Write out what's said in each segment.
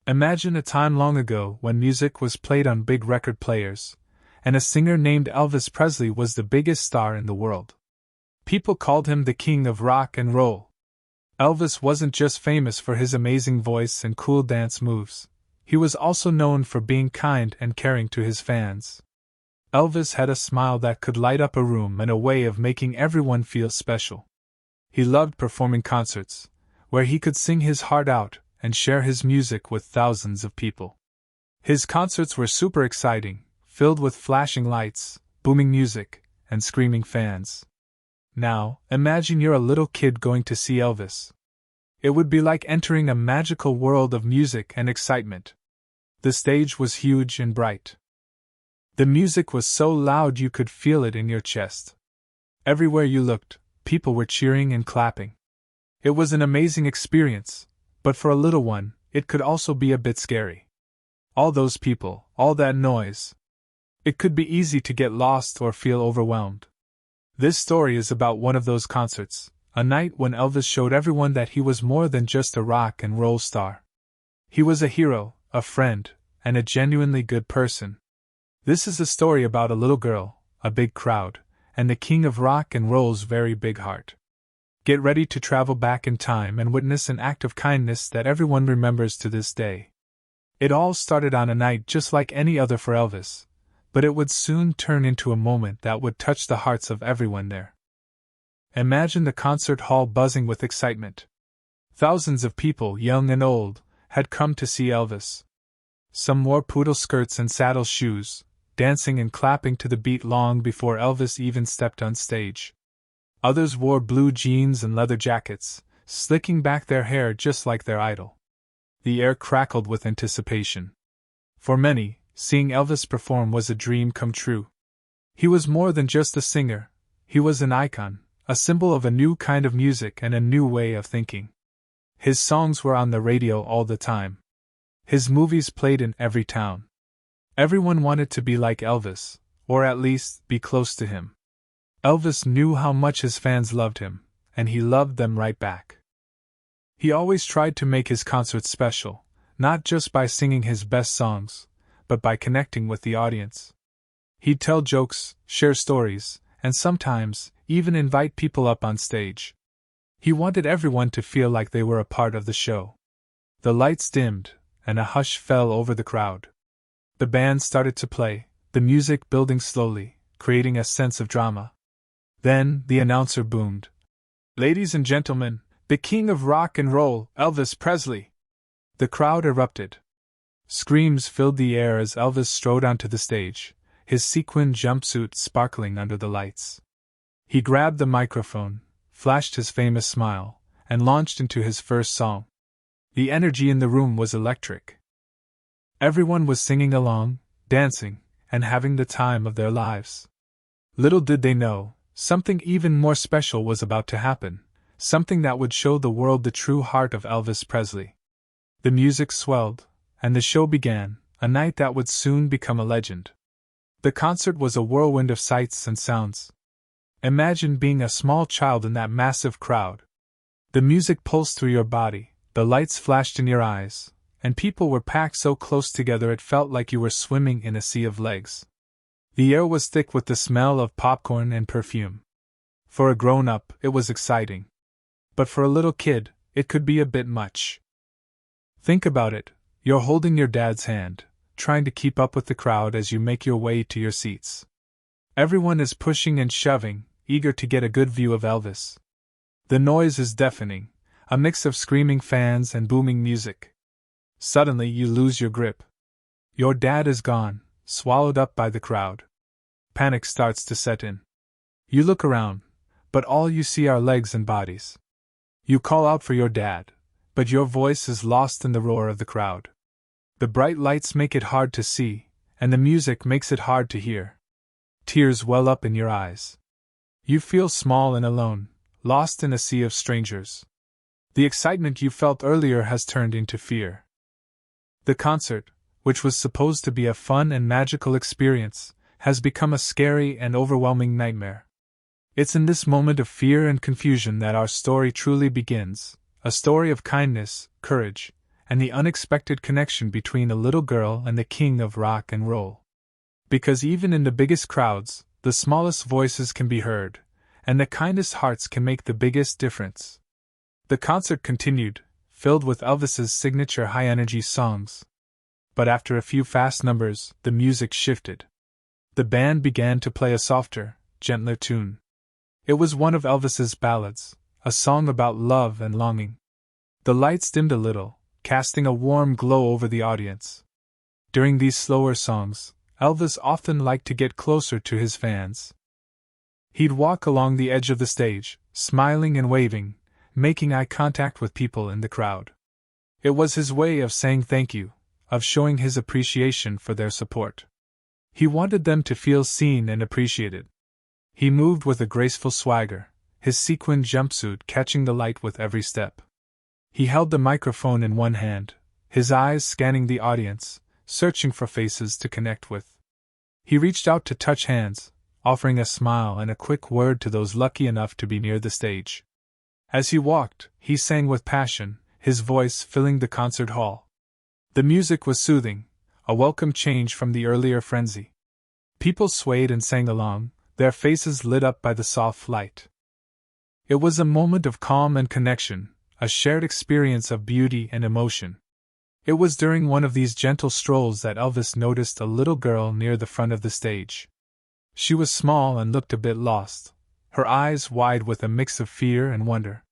Imagine a time long ago when music was played on big record players, and a singer named Elvis Presley was the biggest star in the world. People called him the king of rock and roll. Elvis wasn't just famous for his amazing voice and cool dance moves. He was also known for being kind and caring to his fans. Elvis had a smile that could light up a room and a way of making everyone feel special. He loved performing concerts, where he could sing his heart out and share his music with thousands of people. His concerts were super exciting, filled with flashing lights, booming music, and screaming fans. Now, imagine you're a little kid going to see Elvis. It would be like entering a magical world of music and excitement. The stage was huge and bright. The music was so loud you could feel it in your chest. Everywhere you looked, people were cheering and clapping. It was an amazing experience, but for a little one, it could also be a bit scary. All those people, all that noise. It could be easy to get lost or feel overwhelmed. This story is about one of those concerts, a night when Elvis showed everyone that he was more than just a rock and roll star. He was a hero, a friend, and a genuinely good person. This is a story about a little girl, a big crowd, and the king of rock and roll's very big heart. Get ready to travel back in time and witness an act of kindness that everyone remembers to this day. It all started on a night just like any other for Elvis, but it would soon turn into a moment that would touch the hearts of everyone there. Imagine the concert hall buzzing with excitement. Thousands of people, young and old, had come to see Elvis. Some wore poodle skirts and saddle shoes, dancing and clapping to the beat long before Elvis even stepped on stage. Others wore blue jeans and leather jackets, slicking back their hair just like their idol. The air crackled with anticipation. For many, seeing Elvis perform was a dream come true. He was more than just a singer, he was an icon, a symbol of a new kind of music and a new way of thinking. His songs were on the radio all the time. His movies played in every town. Everyone wanted to be like Elvis, or at least be close to him. Elvis knew how much his fans loved him, and he loved them right back. He always tried to make his concerts special, not just by singing his best songs, but by connecting with the audience. He'd tell jokes, share stories, and sometimes even invite people up on stage. He wanted everyone to feel like they were a part of the show. The lights dimmed, and a hush fell over the crowd. The band started to play, the music building slowly, creating a sense of drama. Then, the announcer boomed. "Ladies and gentlemen, the king of rock and roll, Elvis Presley!" The crowd erupted. Screams filled the air as Elvis strode onto the stage, his sequin jumpsuit sparkling under the lights. He grabbed the microphone, flashed his famous smile, and launched into his first song. The energy in the room was electric. Everyone was singing along, dancing, and having the time of their lives. Little did they know, something even more special was about to happen, something that would show the world the true heart of Elvis Presley. The music swelled, and the show began, a night that would soon become a legend. The concert was a whirlwind of sights and sounds. Imagine being a small child in that massive crowd. The music pulsed through your body, the lights flashed in your eyes, and people were packed so close together it felt like you were swimming in a sea of legs. The air was thick with the smell of popcorn and perfume. For a grown-up, it was exciting. But for a little kid, it could be a bit much. Think about it, you're holding your dad's hand, trying to keep up with the crowd as you make your way to your seats. Everyone is pushing and shoving, eager to get a good view of Elvis. The noise is deafening, a mix of screaming fans and booming music. Suddenly you lose your grip. Your dad is gone, swallowed up by the crowd. Panic starts to set in. You look around, but all you see are legs and bodies. You call out for your dad, but your voice is lost in the roar of the crowd. The bright lights make it hard to see, and the music makes it hard to hear. Tears well up in your eyes. You feel small and alone, lost in a sea of strangers. The excitement you felt earlier has turned into fear. The concert, which was supposed to be a fun and magical experience, has become a scary and overwhelming nightmare. It's in this moment of fear and confusion that our story truly begins, a story of kindness, courage, and the unexpected connection between a little girl and the king of rock and roll. Because even in the biggest crowds, the smallest voices can be heard, and the kindest hearts can make the biggest difference. The concert continued, filled with Elvis's signature high-energy songs. But after a few fast numbers, the music shifted. The band began to play a softer, gentler tune. It was one of Elvis's ballads, a song about love and longing. The lights dimmed a little, casting a warm glow over the audience. During these slower songs, Elvis often liked to get closer to his fans. He'd walk along the edge of the stage, smiling and waving, making eye contact with people in the crowd. It was his way of saying thank you, of showing his appreciation for their support. He wanted them to feel seen and appreciated. He moved with a graceful swagger, his sequined jumpsuit catching the light with every step. He held the microphone in one hand, his eyes scanning the audience, searching for faces to connect with. He reached out to touch hands, offering a smile and a quick word to those lucky enough to be near the stage. As he walked, he sang with passion, his voice filling the concert hall. The music was soothing, a welcome change from the earlier frenzy. People swayed and sang along, their faces lit up by the soft light. It was a moment of calm and connection, a shared experience of beauty and emotion. It was during one of these gentle strolls that Elvis noticed a little girl near the front of the stage. She was small and looked a bit lost, her eyes wide with a mix of fear and wonder.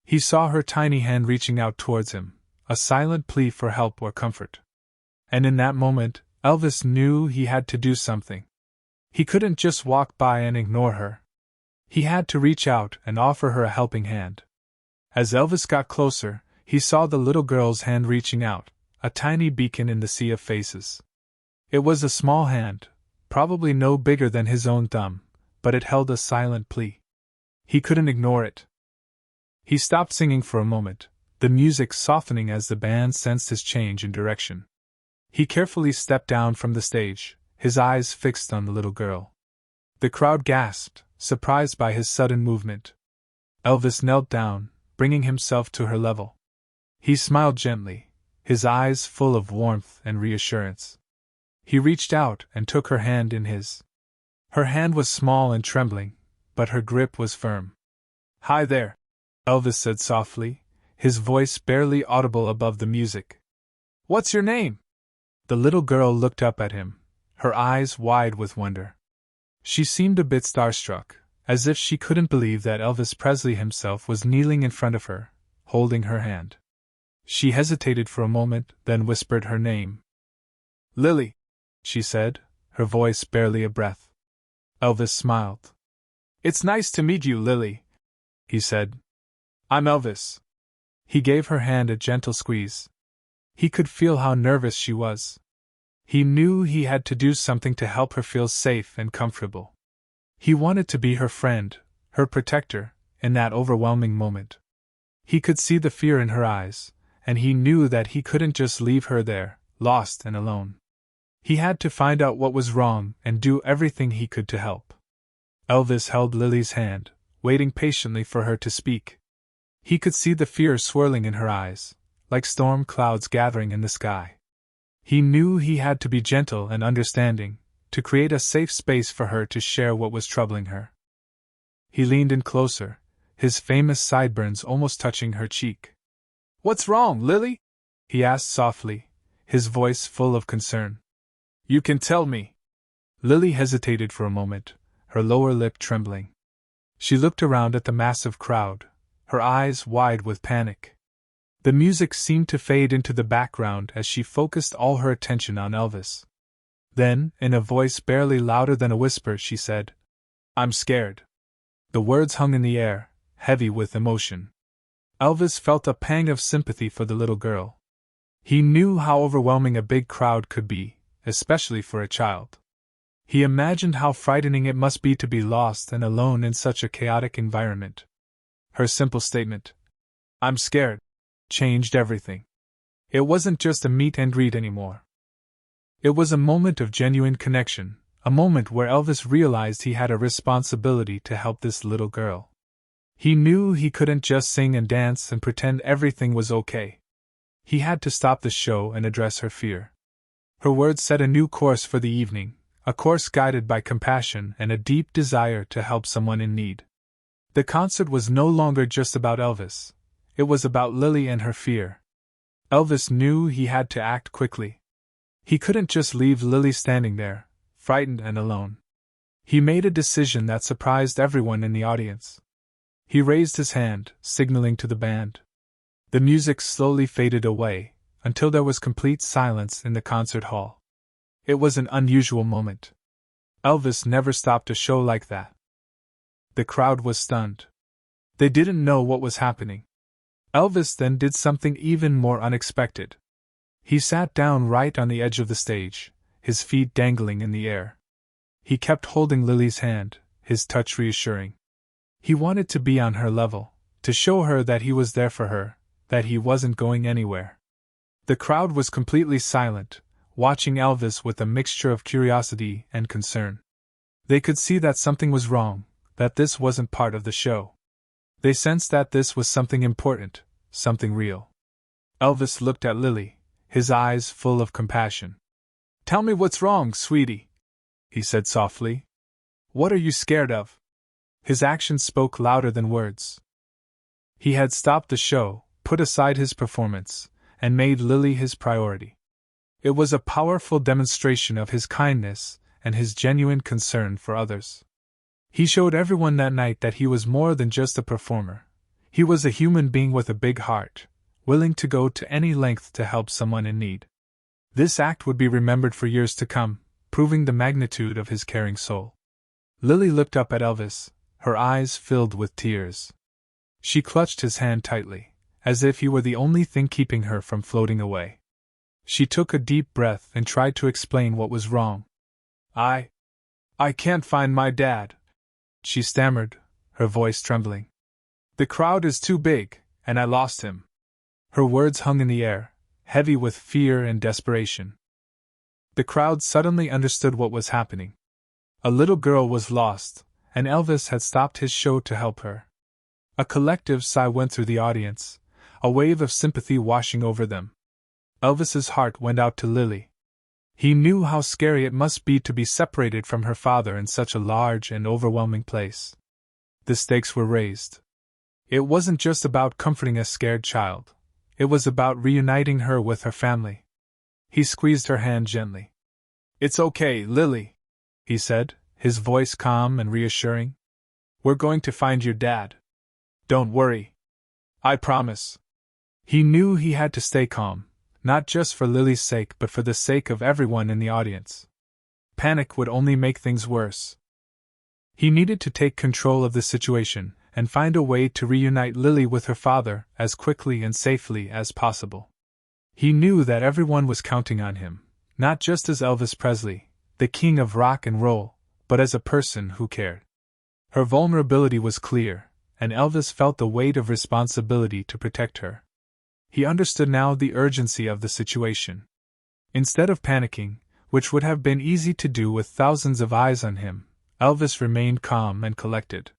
He saw her tiny hand reaching out towards him, a silent plea for help or comfort. And in that moment, Elvis knew he had to do something. He couldn't just walk by and ignore her. He had to reach out and offer her a helping hand. As Elvis got closer, he saw the little girl's hand reaching out, a tiny beacon in the sea of faces. It was a small hand, probably no bigger than his own thumb, but it held a silent plea. He couldn't ignore it. He stopped singing for a moment, the music softening as the band sensed his change in direction. He carefully stepped down from the stage, his eyes fixed on the little girl. The crowd gasped, surprised by his sudden movement. Elvis knelt down, bringing himself to her level. He smiled gently, his eyes full of warmth and reassurance. He reached out and took her hand in his. Her hand was small and trembling, but her grip was firm. "Hi there," Elvis said softly, his voice barely audible above the music. "What's your name?" The little girl looked up at him, her eyes wide with wonder. She seemed a bit starstruck, as if she couldn't believe that Elvis Presley himself was kneeling in front of her, holding her hand. She hesitated for a moment, then whispered her name. "Lily," she said, her voice barely a breath. Elvis smiled. "It's nice to meet you, Lily," he said. "I'm Elvis." He gave her hand a gentle squeeze. He could feel how nervous she was. He knew he had to do something to help her feel safe and comfortable. He wanted to be her friend, her protector, in that overwhelming moment. He could see the fear in her eyes, and he knew that he couldn't just leave her there, lost and alone. He had to find out what was wrong and do everything he could to help. Elvis held Lily's hand, waiting patiently for her to speak. He could see the fear swirling in her eyes, like storm clouds gathering in the sky. He knew he had to be gentle and understanding, to create a safe space for her to share what was troubling her. He leaned in closer, his famous sideburns almost touching her cheek. "What's wrong, Lily?" he asked softly, his voice full of concern. "You can tell me." Lily hesitated for a moment, her lower lip trembling. She looked around at the massive crowd, her eyes wide with panic. The music seemed to fade into the background as she focused all her attention on Elvis. Then, in a voice barely louder than a whisper, she said, "I'm scared." The words hung in the air, heavy with emotion. Elvis felt a pang of sympathy for the little girl. He knew how overwhelming a big crowd could be, especially for a child. He imagined how frightening it must be to be lost and alone in such a chaotic environment. Her simple statement, "I'm scared," changed everything. It wasn't just a meet and greet anymore. It was a moment of genuine connection, a moment where Elvis realized he had a responsibility to help this little girl. He knew he couldn't just sing and dance and pretend everything was okay. He had to stop the show and address her fear. Her words set a new course for the evening, a course guided by compassion and a deep desire to help someone in need. The concert was no longer just about Elvis. It was about Lily and her fear. Elvis knew he had to act quickly. He couldn't just leave Lily standing there, frightened and alone. He made a decision that surprised everyone in the audience. He raised his hand, signaling to the band. The music slowly faded away, until there was complete silence in the concert hall. It was an unusual moment. Elvis never stopped a show like that. The crowd was stunned. They didn't know what was happening. Elvis then did something even more unexpected. He sat down right on the edge of the stage, his feet dangling in the air. He kept holding Lily's hand, his touch reassuring. He wanted to be on her level, to show her that he was there for her, that he wasn't going anywhere. The crowd was completely silent, watching Elvis with a mixture of curiosity and concern. They could see that something was wrong, that this wasn't part of the show. They sensed that this was something important, something real. Elvis looked at Lily, his eyes full of compassion. "Tell me what's wrong, sweetie," he said softly. "What are you scared of?" His actions spoke louder than words. He had stopped the show, put aside his performance, and made Lily his priority. It was a powerful demonstration of his kindness and his genuine concern for others. He showed everyone that night that he was more than just a performer. He was a human being with a big heart, willing to go to any length to help someone in need. This act would be remembered for years to come, proving the magnitude of his caring soul. Lily looked up at Elvis, her eyes filled with tears. She clutched his hand tightly, as if he were the only thing keeping her from floating away. She took a deep breath and tried to explain what was wrong. I can't find my dad," she stammered, her voice trembling. "The crowd is too big, and I lost him." Her words hung in the air, heavy with fear and desperation. The crowd suddenly understood what was happening. A little girl was lost, and Elvis had stopped his show to help her. A collective sigh went through the audience, a wave of sympathy washing over them. Elvis's heart went out to Lily. He knew how scary it must be to be separated from her father in such a large and overwhelming place. The stakes were raised. It wasn't just about comforting a scared child. It was about reuniting her with her family. He squeezed her hand gently. "It's okay, Lily," he said, his voice calm and reassuring. "We're going to find your dad. Don't worry. I promise." He knew he had to stay calm, not just for Lily's sake but for the sake of everyone in the audience. Panic would only make things worse. He needed to take control of the situation and find a way to reunite Lily with her father as quickly and safely as possible. He knew that everyone was counting on him, not just as Elvis Presley, the king of rock and roll, but as a person who cared. Her vulnerability was clear, and Elvis felt the weight of responsibility to protect her. He understood now the urgency of the situation. Instead of panicking, which would have been easy to do with thousands of eyes on him, Elvis remained calm and collected.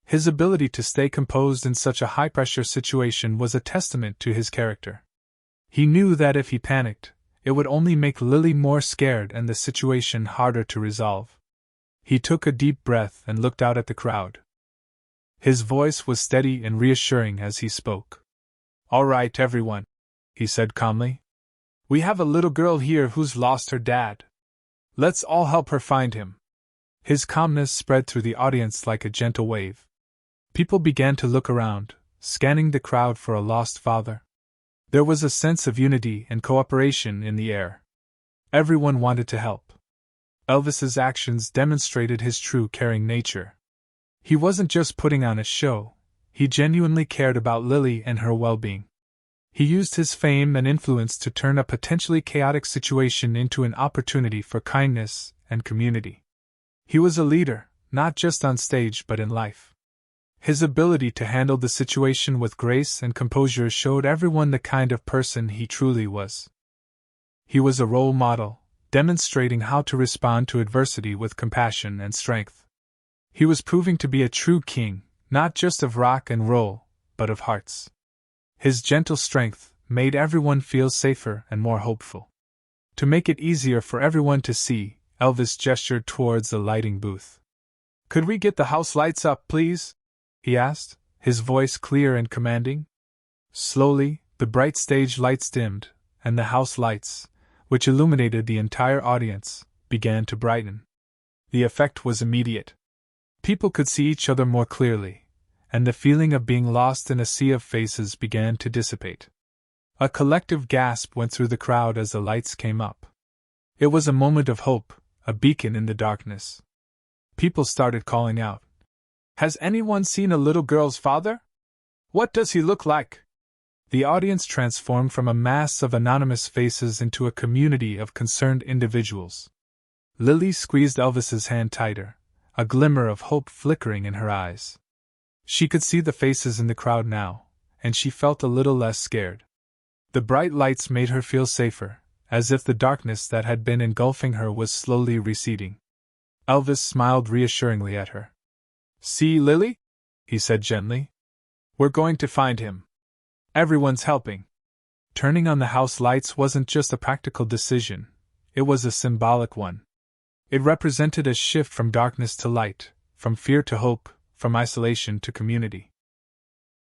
His ability to stay composed in such a high-pressure situation was a testament to his character. He knew that if he panicked, it would only make Lily more scared and the situation harder to resolve. He took a deep breath and looked out at the crowd. His voice was steady and reassuring as he spoke. "All right, everyone," he said calmly. "We have a little girl here who's lost her dad. Let's all help her find him." His calmness spread through the audience like a gentle wave. People began to look around, scanning the crowd for a lost father. There was a sense of unity and cooperation in the air. Everyone wanted to help. Elvis's actions demonstrated his true caring nature. He wasn't just putting on a show, he genuinely cared about Lily and her well-being. He used his fame and influence to turn a potentially chaotic situation into an opportunity for kindness and community. He was a leader, not just on stage but in life. His ability to handle the situation with grace and composure showed everyone the kind of person he truly was. He was a role model, demonstrating how to respond to adversity with compassion and strength. He was proving to be a true king, not just of rock and roll, but of hearts. His gentle strength, made everyone feel safer and more hopeful. To make it easier for everyone to see, Elvis gestured towards the lighting booth. "Could we get the house lights up, please?" he asked, his voice clear and commanding. Slowly, the bright stage lights dimmed, and the house lights, which illuminated the entire audience, began to brighten. The effect was immediate. People could see each other more clearly, and the feeling of being lost in a sea of faces began to dissipate. A collective gasp went through the crowd as the lights came up. It was a moment of hope, a beacon in the darkness. People started calling out, "Has anyone seen a little girl's father? What does he look like?" The audience transformed from a mass of anonymous faces into a community of concerned individuals. Lily squeezed Elvis's hand tighter, a glimmer of hope flickering in her eyes. She could see the faces in the crowd now, and she felt a little less scared. The bright lights made her feel safer, as if the darkness that had been engulfing her was slowly receding. Elvis smiled reassuringly at her. "See, Lily?" he said gently. "We're going to find him. Everyone's helping." Turning on the house lights wasn't just a practical decision, it was a symbolic one. It represented a shift from darkness to light, from fear to hope, from isolation to community.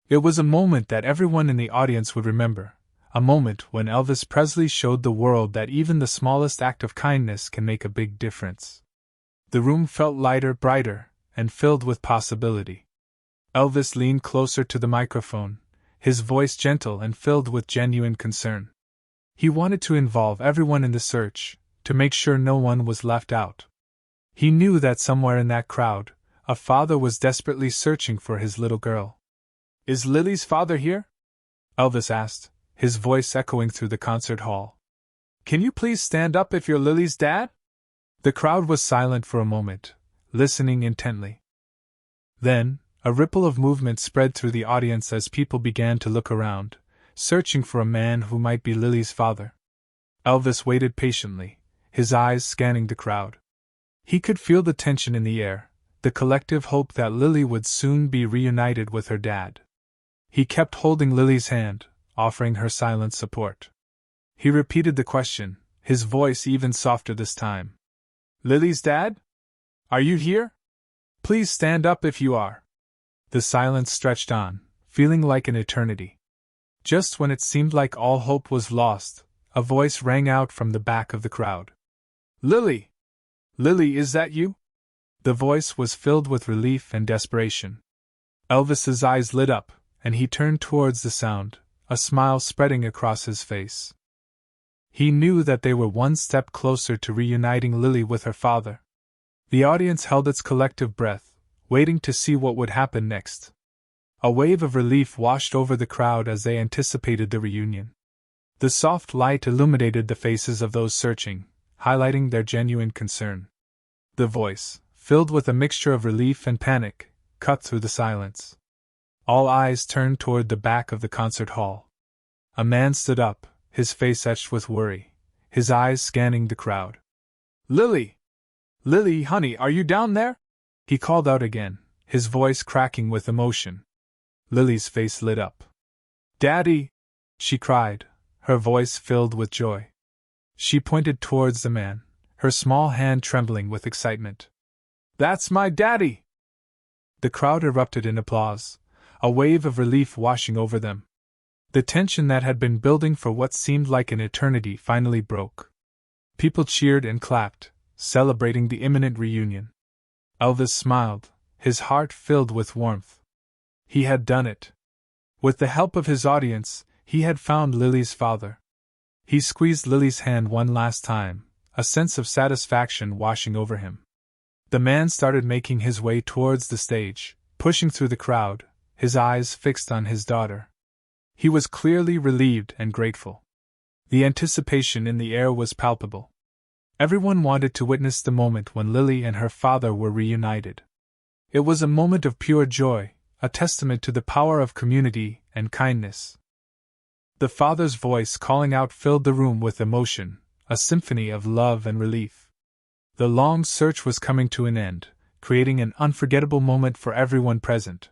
It was a moment that everyone in the audience would remember, a moment when Elvis Presley showed the world that even the smallest act of kindness can make a big difference. The room felt lighter, brighter, and filled with possibility. Elvis leaned closer to the microphone, his voice gentle and filled with genuine concern. He wanted to involve everyone in the search, to make sure no one was left out. He knew that somewhere in that crowd, a father was desperately searching for his little girl. "Is Lily's father here?" Elvis asked, his voice echoing through the concert hall. "Can you please stand up if you're Lily's dad?" The crowd was silent for a moment, listening intently. Then, a ripple of movement spread through the audience as people began to look around, searching for a man who might be Lily's father. Elvis waited patiently, his eyes scanning the crowd. He could feel the tension in the air, the collective hope that Lily would soon be reunited with her dad. He kept holding Lily's hand, offering her silent support. He repeated the question, his voice even softer this time. "Lily's dad? Are you here? Please stand up if you are." The silence stretched on, feeling like an eternity. Just when it seemed like all hope was lost, a voice rang out from the back of the crowd. "Lily! Lily, is that you?" The voice was filled with relief and desperation. Elvis's eyes lit up, and he turned towards the sound, a smile spreading across his face. He knew that they were one step closer to reuniting Lily with her father. The audience held its collective breath, waiting to see what would happen next. A wave of relief washed over the crowd as they anticipated the reunion. The soft light illuminated the faces of those searching, highlighting their genuine concern. The voice, filled with a mixture of relief and panic, cut through the silence. All eyes turned toward the back of the concert hall. A man stood up, his face etched with worry, his eyes scanning the crowd. "Lily! Lily, honey, are you down there?" he called out again, his voice cracking with emotion. Lily's face lit up. "Daddy!" she cried, her voice filled with joy. She pointed towards the man, her small hand trembling with excitement. "That's my daddy!" The crowd erupted in applause, a wave of relief washing over them. The tension that had been building for what seemed like an eternity finally broke. People cheered and clapped, celebrating the imminent reunion. Elvis smiled, his heart filled with warmth. He had done it. With the help of his audience, he had found Lily's father. He squeezed Lily's hand one last time, a sense of satisfaction washing over him. The man started making his way towards the stage, pushing through the crowd, his eyes fixed on his daughter. He was clearly relieved and grateful. The anticipation in the air was palpable. Everyone wanted to witness the moment when Lily and her father were reunited. It was a moment of pure joy, a testament to the power of community and kindness. The father's voice calling out filled the room with emotion, a symphony of love and relief. The long search was coming to an end, creating an unforgettable moment for everyone present.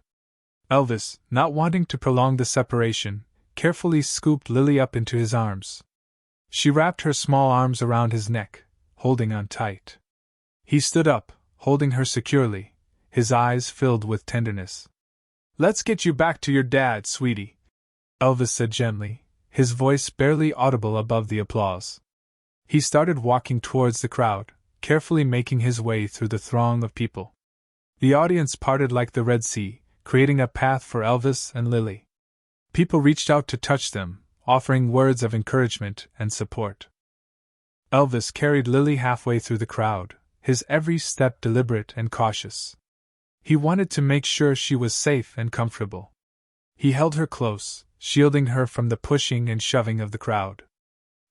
Elvis, not wanting to prolong the separation, carefully scooped Lily up into his arms. She wrapped her small arms around his neck, holding on tight. He stood up, holding her securely, his eyes filled with tenderness. "Let's get you back to your dad, sweetie," Elvis said gently, his voice barely audible above the applause. He started walking towards the crowd, carefully making his way through the throng of people. The audience parted like the Red Sea, creating a path for Elvis and Lily. People reached out to touch them, offering words of encouragement and support. Elvis carried Lily halfway through the crowd, his every step deliberate and cautious. He wanted to make sure she was safe and comfortable. He held her close, shielding her from the pushing and shoving of the crowd.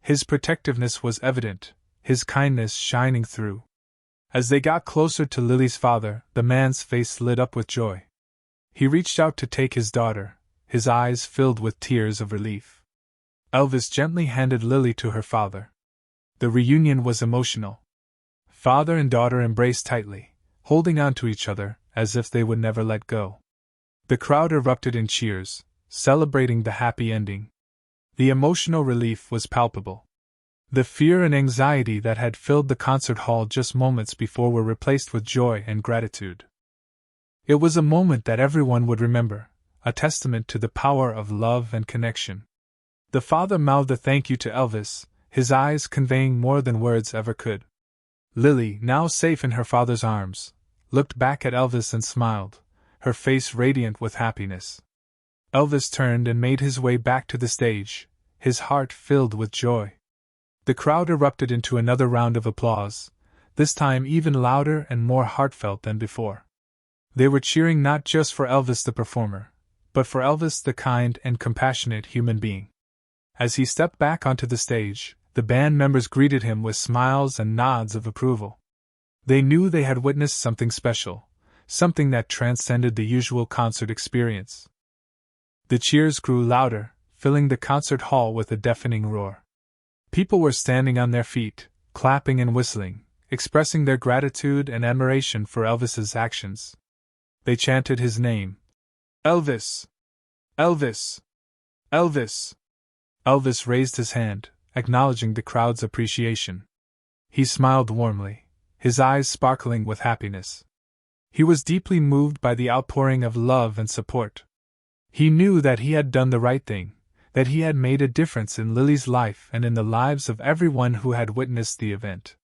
His protectiveness was evident, his kindness shining through. As they got closer to Lily's father, the man's face lit up with joy. He reached out to take his daughter, his eyes filled with tears of relief. Elvis gently handed Lily to her father. The reunion was emotional. Father and daughter embraced tightly, holding on to each other as if they would never let go. The crowd erupted in cheers, celebrating the happy ending. The emotional relief was palpable. The fear and anxiety that had filled the concert hall just moments before were replaced with joy and gratitude. It was a moment that everyone would remember, a testament to the power of love and connection. The father mouthed a thank you to Elvis, his eyes conveying more than words ever could. Lily, now safe in her father's arms, looked back at Elvis and smiled, her face radiant with happiness. Elvis turned and made his way back to the stage, his heart filled with joy. The crowd erupted into another round of applause, this time even louder and more heartfelt than before. They were cheering not just for Elvis the performer, but for Elvis the kind and compassionate human being. As he stepped back onto the stage, the band members greeted him with smiles and nods of approval. They knew they had witnessed something special, something that transcended the usual concert experience. The cheers grew louder, filling the concert hall with a deafening roar. People were standing on their feet, clapping and whistling, expressing their gratitude and admiration for Elvis's actions. They chanted his name. "Elvis! Elvis! Elvis!" Elvis raised his hand, acknowledging the crowd's appreciation. He smiled warmly, his eyes sparkling with happiness. He was deeply moved by the outpouring of love and support. He knew that he had done the right thing, that he had made a difference in Lily's life and in the lives of everyone who had witnessed the event.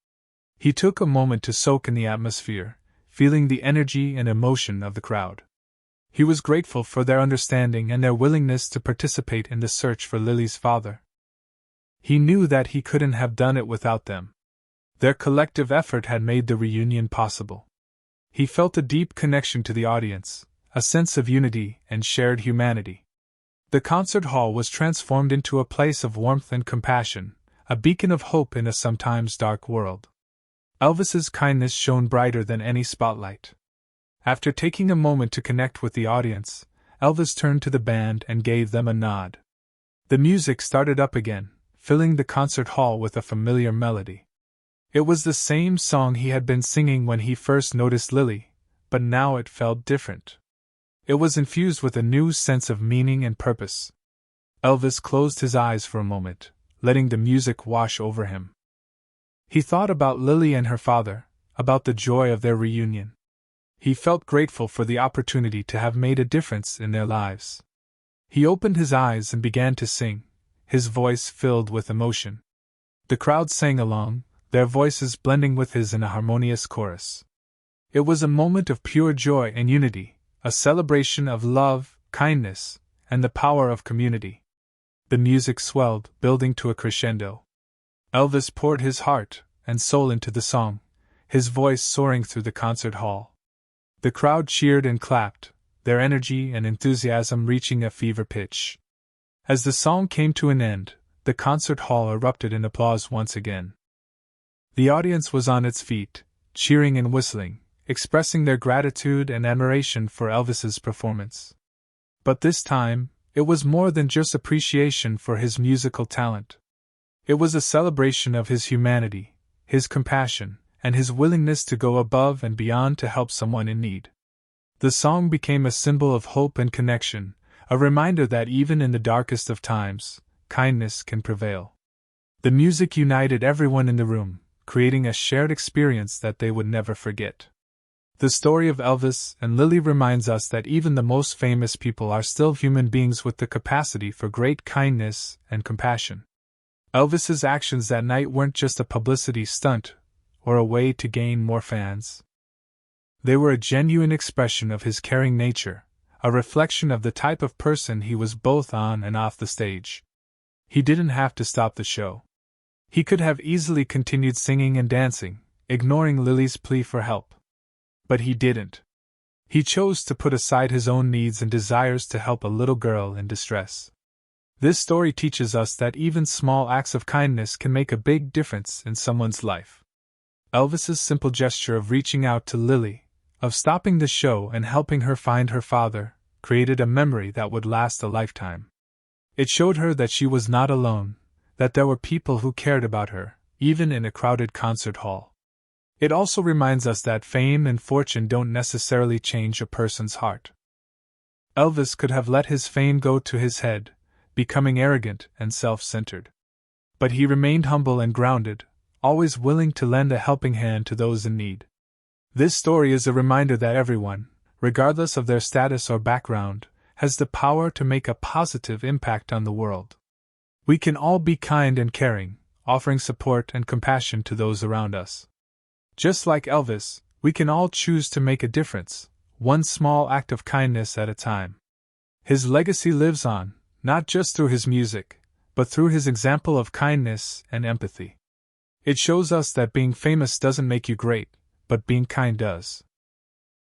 He took a moment to soak in the atmosphere, feeling the energy and emotion of the crowd. He was grateful for their understanding and their willingness to participate in the search for Lily's father. He knew that he couldn't have done it without them. Their collective effort had made the reunion possible. He felt a deep connection to the audience, a sense of unity and shared humanity. The concert hall was transformed into a place of warmth and compassion, a beacon of hope in a sometimes dark world. Elvis's kindness shone brighter than any spotlight. After taking a moment to connect with the audience, Elvis turned to the band and gave them a nod. The music started up again, filling the concert hall with a familiar melody. It was the same song he had been singing when he first noticed Lily, but now it felt different. It was infused with a new sense of meaning and purpose. Elvis closed his eyes for a moment, letting the music wash over him. He thought about Lily and her father, about the joy of their reunion. He felt grateful for the opportunity to have made a difference in their lives. He opened his eyes and began to sing, his voice filled with emotion. The crowd sang along, their voices blending with his in a harmonious chorus. It was a moment of pure joy and unity, a celebration of love, kindness, and the power of community. The music swelled, building to a crescendo. Elvis poured his heart and soul into the song, his voice soaring through the concert hall. The crowd cheered and clapped, their energy and enthusiasm reaching a fever pitch. As the song came to an end, the concert hall erupted in applause once again. The audience was on its feet, cheering and whistling, expressing their gratitude and admiration for Elvis's performance. But this time, it was more than just appreciation for his musical talent. It was a celebration of his humanity, his compassion, and his willingness to go above and beyond to help someone in need. The song became a symbol of hope and connection, A reminder that even in the darkest of times, kindness can prevail. The music united everyone in the room, creating a shared experience that they would never forget. The story of Elvis and Lily reminds us that even the most famous people are still human beings with the capacity for great kindness and compassion. Elvis's actions that night weren't just a publicity stunt or a way to gain more fans. They were a genuine expression of his caring nature, a reflection of the type of person he was both on and off the stage. He didn't have to stop the show. He could have easily continued singing and dancing, ignoring Lily's plea for help. But he didn't. He chose to put aside his own needs and desires to help a little girl in distress. This story teaches us that even small acts of kindness can make a big difference in someone's life. Elvis's simple gesture of reaching out to Lily, of stopping the show and helping her find her father, created a memory that would last a lifetime. It showed her that she was not alone, that there were people who cared about her, even in a crowded concert hall. It also reminds us that fame and fortune don't necessarily change a person's heart. Elvis could have let his fame go to his head, becoming arrogant and self-centered. But he remained humble and grounded, always willing to lend a helping hand to those in need. This story is a reminder that everyone, regardless of their status or background, has the power to make a positive impact on the world. We can all be kind and caring, offering support and compassion to those around us. Just like Elvis, we can all choose to make a difference, one small act of kindness at a time. His legacy lives on, not just through his music, but through his example of kindness and empathy. It shows us that being famous doesn't make you great, but being kind does.